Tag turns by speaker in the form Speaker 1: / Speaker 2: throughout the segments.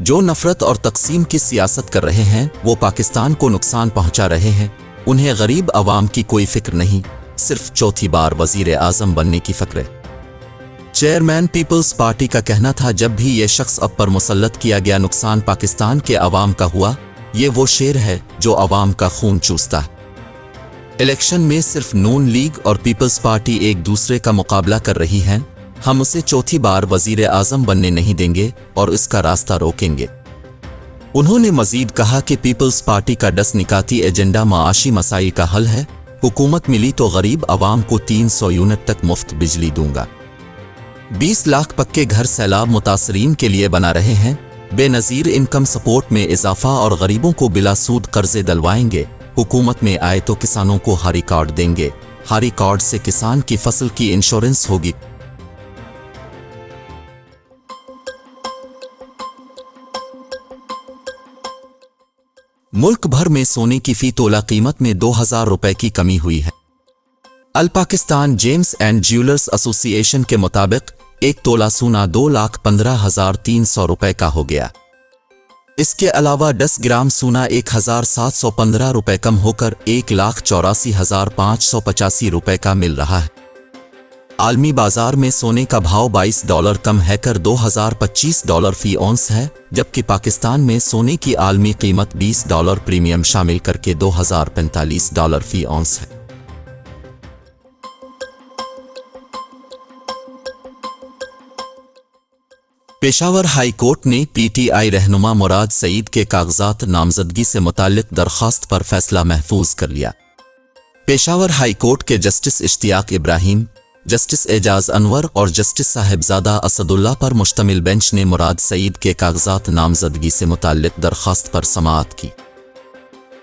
Speaker 1: جو نفرت اور تقسیم کی سیاست کر رہے ہیں وہ پاکستان کو نقصان پہنچا رہے ہیں. انہیں غریب عوام کی کوئی فکر نہیں، صرف چوتھی بار وزیر اعظم بننے کی فکر ہے. چیئرمین پیپلز پارٹی کا کہنا تھا جب بھی یہ شخص اب پر مسلط کیا گیا نقصان پاکستان کے عوام کا ہوا. یہ وہ شیر ہے جو عوام کا خون چوستا ہے. الیکشن میں صرف نون لیگ اور پیپلز پارٹی ایک دوسرے کا مقابلہ کر رہی ہیں. ہم اسے چوتھی بار وزیر اعظم بننے نہیں دیں گے اور اس کا راستہ روکیں گے. انہوں نے مزید کہا کہ پیپلز پارٹی کا 10 نکاتی ایجنڈا معاشی مسائل کا حل ہے. حکومت ملی تو غریب عوام کو 300 یونٹ تک مفت بجلی دوں گا. 20 لاکھ پکے گھر سیلاب متاثرین کے لیے بنا رہے ہیں. بے نظیر انکم سپورٹ میں اضافہ اور غریبوں کو بلا سود قرضے دلوائیں گے. حکومت میں آئے تو کسانوں کو ہاری کارڈ دیں گے. ہاری کارڈ سے کسان کی فصل کی انشورنس ہوگی. ملک بھر میں سونے کی فی تولہ قیمت میں 2000 روپے کی کمی ہوئی ہے. الپاکستان جیمز اینڈ جیولرز ایسوسی ایشن کے مطابق ایک تولہ سونا 2,15,300 روپے کا ہو گیا. اس کے علاوہ 10 گرام سونا 1,715 روپے کم ہو کر 1,84,585 روپے کا مل رہا ہے. عالمی بازار میں سونے کا بھاؤ $22 کم ہے کر $2,025 فی اونس ہے، جبکہ پاکستان میں سونے کی عالمی قیمت $20 پریمیم شامل کر کے $2,045 فی اونس ہے. پشاور ہائی کورٹ نے پی ٹی آئی رہنما مراد سعید کے کاغذات نامزدگی سے متعلق درخواست پر فیصلہ محفوظ کر لیا. پشاور ہائی کورٹ کے جسٹس اشتیاق ابراہیم، جسٹس اعجاز انور اور جسٹس صاحبزادہ اسد اللہ پر مشتمل بینچ نے مراد سعید کے کاغذات نامزدگی سے متعلق درخواست پر سماعت کی،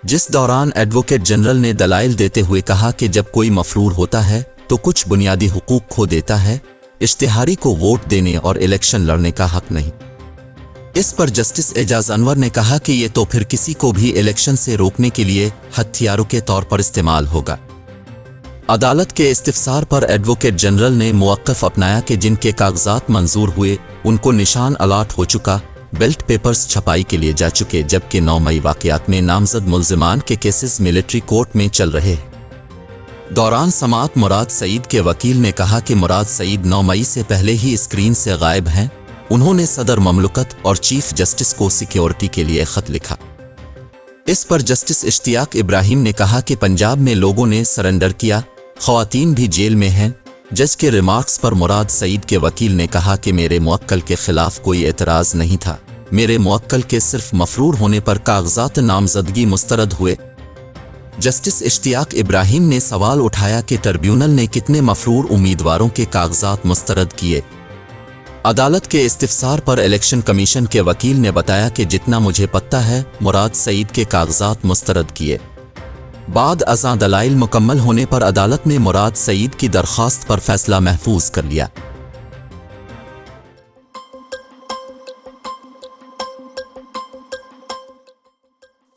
Speaker 1: جس دوران ایڈوکیٹ جنرل نے دلائل دیتے ہوئے کہا کہ جب کوئی مفرور ہوتا ہے تو کچھ بنیادی حقوق کھو دیتا ہے. اشتہاری کو ووٹ دینے اور الیکشن لڑنے کا حق نہیں. اس پر جسٹس اعجاز انور نے کہا کہ یہ تو پھر کسی کو بھی الیکشن سے روکنے کے لیے ہتھیاروں کے طور پر استعمال ہوگا. عدالت کے استفسار پر ایڈوکیٹ جنرل نے موقف اپنایا کہ جن کے کاغذات منظور ہوئے ان کو نشان الاٹ ہو چکا، بیلٹ پیپرز چھپائی کے لیے جا چکے، جبکہ 9 مئی واقعات میں نامزد ملزمان کے کیسز ملٹری کورٹ میں چل رہے ہیں. دوران سماعت مراد سعید کے وکیل نے کہا کہ مراد سعید 9 مئی سے پہلے ہی اسکرین سے غائب ہیں. انہوں نے صدر مملکت اور چیف جسٹس کو سیکیورٹی کے لیے خط لکھا. اس پر جسٹس اشتیاق ابراہیم نے کہا کہ پنجاب میں لوگوں نے سرنڈر کیا، خواتین بھی جیل میں ہیں. جج کے ریمارکس پر مراد سعید کے وکیل نے کہا کہ میرے موکل کے خلاف کوئی اعتراض نہیں تھا، میرے موکل کے صرف مفرور ہونے پر کاغذات نامزدگی مسترد ہوئے. جسٹس اشتیاق ابراہیم نے سوال اٹھایا کہ ٹربیونل نے کتنے مفرور امیدواروں کے کاغذات مسترد کیے. عدالت کے استفسار پر الیکشن کمیشن کے وکیل نے بتایا کہ جتنا مجھے پتہ ہے مراد سعید کے کاغذات مسترد کیے. بعد ازاں دلائل مکمل ہونے پر عدالت نے مراد سعید کی درخواست پر فیصلہ محفوظ کر لیا.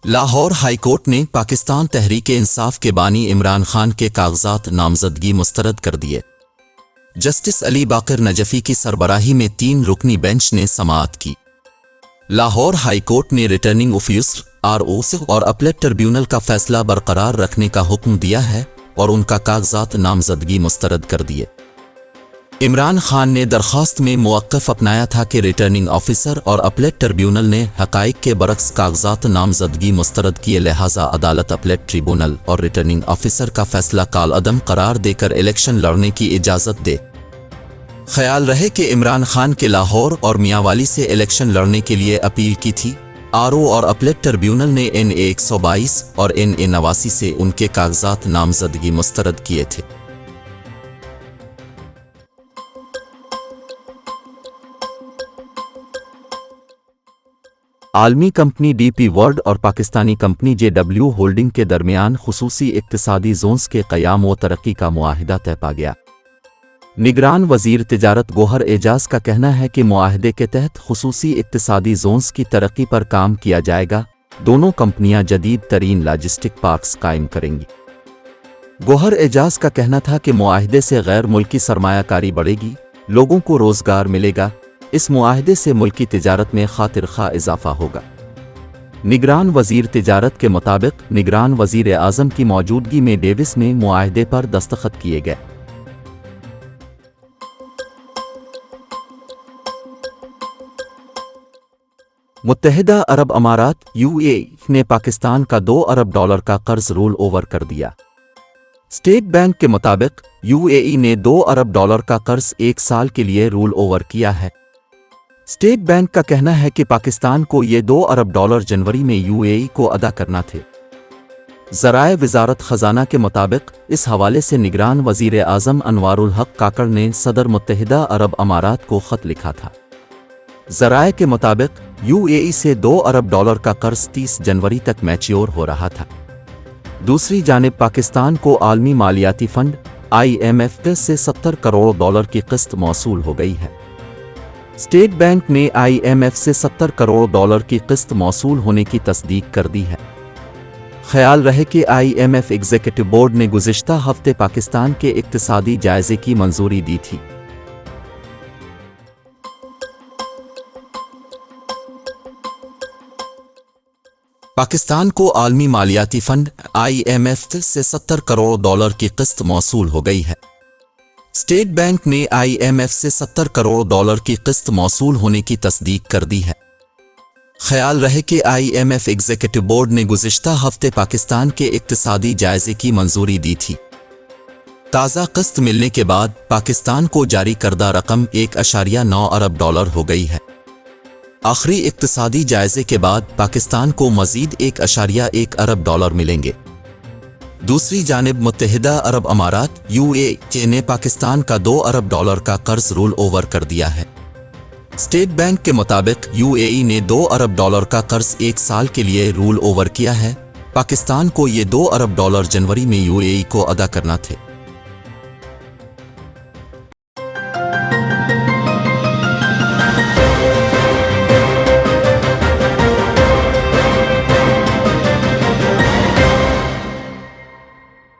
Speaker 1: لاہور ہائی کورٹ نے پاکستان تحریک انصاف کے بانی عمران خان کے کاغذات نامزدگی مسترد کر دیے. جسٹس علی باقر نجفی کی سربراہی میں 3 رکنی بینچ نے سماعت کی. لاہور ہائی کورٹ نے ریٹرننگ آفیسر RO اور اپلیٹ ٹربیونل کا فیصلہ برقرار رکھنے کا حکم دیا ہے اور ان کا کاغذات نامزدگی مسترد کر دیے. عمران خان نے درخواست میں موقف اپنایا تھا کہ ریٹرننگ آفیسر اور اپلیٹ ٹربیونل نے حقائق کے برعکس کاغذات نامزدگی مسترد کیے، لہٰذا عدالت اپلیٹ ٹریبونل اور ریٹرننگ آفیسر کا فیصلہ کالعدم قرار دے کر الیکشن لڑنے کی اجازت دے. خیال رہے کہ عمران خان کے لاہور اور میاں والی سے الیکشن لڑنے کے لیے اپیل کی تھی. RO اور اپلیٹ ٹربیونل نے NA 122 اور NA 89 سے ان کے کاغذات نامزدگی مسترد کیے تھے. عالمی کمپنی DP ورلڈ اور پاکستانی کمپنی JW ہولڈنگ کے درمیان خصوصی اقتصادی زونز کے قیام و ترقی کا معاہدہ طے پا گیا. نگران وزیر تجارت گوہر اعجاز کا کہنا ہے کہ معاہدے کے تحت خصوصی اقتصادی زونز کی ترقی پر کام کیا جائے گا. دونوں کمپنیاں جدید ترین لاجسٹک پارکس قائم کریں گی. گوہر اعجاز کا کہنا تھا کہ معاہدے سے غیر ملکی سرمایہ کاری بڑھے گی، لوگوں کو روزگار ملے گا، اس معاہدے سے ملکی تجارت میں خاطر خواہ اضافہ ہوگا۔ نگران وزیر تجارت کے مطابق نگران وزیر اعظم کی موجودگی میں ڈیوس میں معاہدے پر دستخط کیے گئے۔ متحدہ عرب امارات UAE نے پاکستان کا $2 ارب کا قرض رول اوور کر دیا۔ اسٹیٹ بینک کے مطابق UAE نے $2 ارب کا قرض 1 سال کے لیے رول اوور کیا ہے۔ اسٹیٹ بینک کا کہنا ہے کہ پاکستان کو یہ $2 ارب جنوری میں UAE کو ادا کرنا تھے۔ ذرائع وزارت خزانہ کے مطابق اس حوالے سے نگران وزیر اعظم انوار الحق کاکڑ نے صدر متحدہ عرب امارات کو خط لکھا تھا۔ ذرائع کے مطابق UAE سے $2 ارب کا قرض 30 جنوری تک میچیور ہو رہا تھا۔ دوسری جانب پاکستان کو عالمی مالیاتی فنڈ IMF سے $70 کروڑ کی قسط موصول ہو گئی ہے۔ اسٹیٹ بینک نے IMF سے $70 کروڑ کی قسط موصول ہونے کی تصدیق کر دی ہے۔ خیال رہے کہ IMF ایگزیکٹو بورڈ نے گزشتہ ہفتے پاکستان کے اقتصادی جائزے کی منظوری دی تھی۔ پاکستان کو عالمی مالیاتی فنڈ IMF سے $70 کروڑ کی قسط موصول ہو گئی ہے۔ اسٹیٹ بینک نے IMF سے $70 کروڑ کی قسط موصول ہونے کی تصدیق کر دی ہے۔ خیال رہے کہ IMF ایگزیکٹو بورڈ نے گزشتہ ہفتے پاکستان کے اقتصادی جائزے کی منظوری دی تھی۔ تازہ قسط ملنے کے بعد پاکستان کو جاری کردہ رقم $1.9 ارب ہو گئی ہے۔ آخری اقتصادی جائزے کے بعد پاکستان کو مزید $1.1 ارب ملیں گے۔ دوسری جانب متحدہ عرب امارات UAE نے پاکستان کا $2 ارب کا قرض رول اوور کر دیا ہے۔ اسٹیٹ بینک کے مطابق UAE نے $2 ارب کا قرض 1 سال کے لیے رول اوور کیا ہے۔ پاکستان کو یہ $2 ارب جنوری میں UAE کو ادا کرنا تھے۔